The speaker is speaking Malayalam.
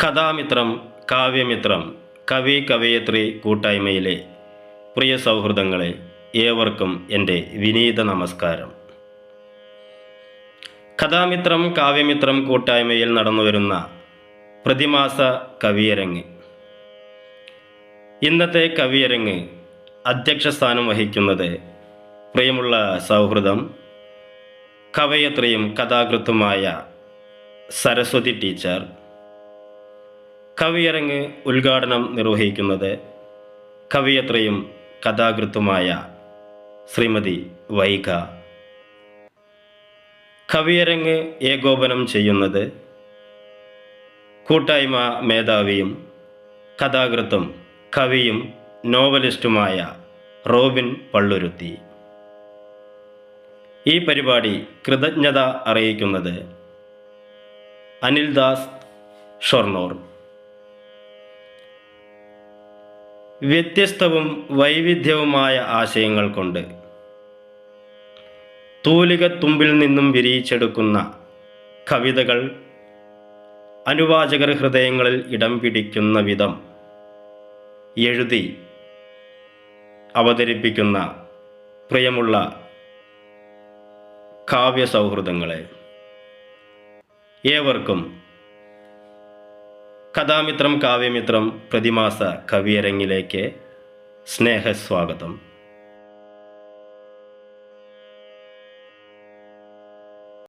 കഥാമിത്രം, കാവ്യമിത്രം, കവി കവയത്രി കൂട്ടായ്മയിലെ പ്രിയ സൗഹൃദങ്ങളെ, ഏവർക്കും എൻ്റെ വിനീത നമസ്കാരം. കഥാമിത്രം, കാവ്യമിത്രം കൂട്ടായ്മയിൽ നടന്നുവരുന്ന പ്രതിമാസ കവിയരങ്ങ്. ഇന്നത്തെ കവിയരങ്ങ് അധ്യക്ഷസ്ഥാനം വഹിക്കുന്നത് പ്രിയമുള്ള സൗഹൃദം കവയത്രിയും കഥാകൃത്തുമായ സരസ്വതി ടീച്ചർ. കവിയരങ്ങ് ഉദ്ഘാടനം നിർവഹിക്കുന്നത് കവിയത്രിയും കഥാകൃത്തുമായ ശ്രീമതി വൈഗ. കവിയരങ്ങ് ഏകോപനം ചെയ്യുന്നത് കൂട്ടായ്മ മേധാവിയും കഥാകൃത്തും കവിയും നോവലിസ്റ്റുമായ റോബിൻ പള്ളുരുത്തി. ഈ പരിപാടി കൃതജ്ഞത അറിയിക്കുന്നത് അനിൽദാസ് ഷൊർണൂർ. വ്യത്യസ്തവും വൈവിധ്യവുമായ ആശയങ്ങൾ കൊണ്ട് തൂലികത്തുമ്പിൽ നിന്നും വിരിയിച്ചെടുക്കുന്ന കവിതകൾ അനുവാചകർ ഹൃദയങ്ങളിൽ ഇടം പിടിക്കുന്ന വിധം എഴുതി അവതരിപ്പിക്കുന്ന പ്രിയമുള്ള കാവ്യ സൗഹൃദങ്ങളെ, ഏവർക്കും കഥാമിത്രം, കാവ്യമിത്രം പ്രതിമാസ കവിയരങ്ങിലേക്ക് സ്നേഹസ്വാഗതം.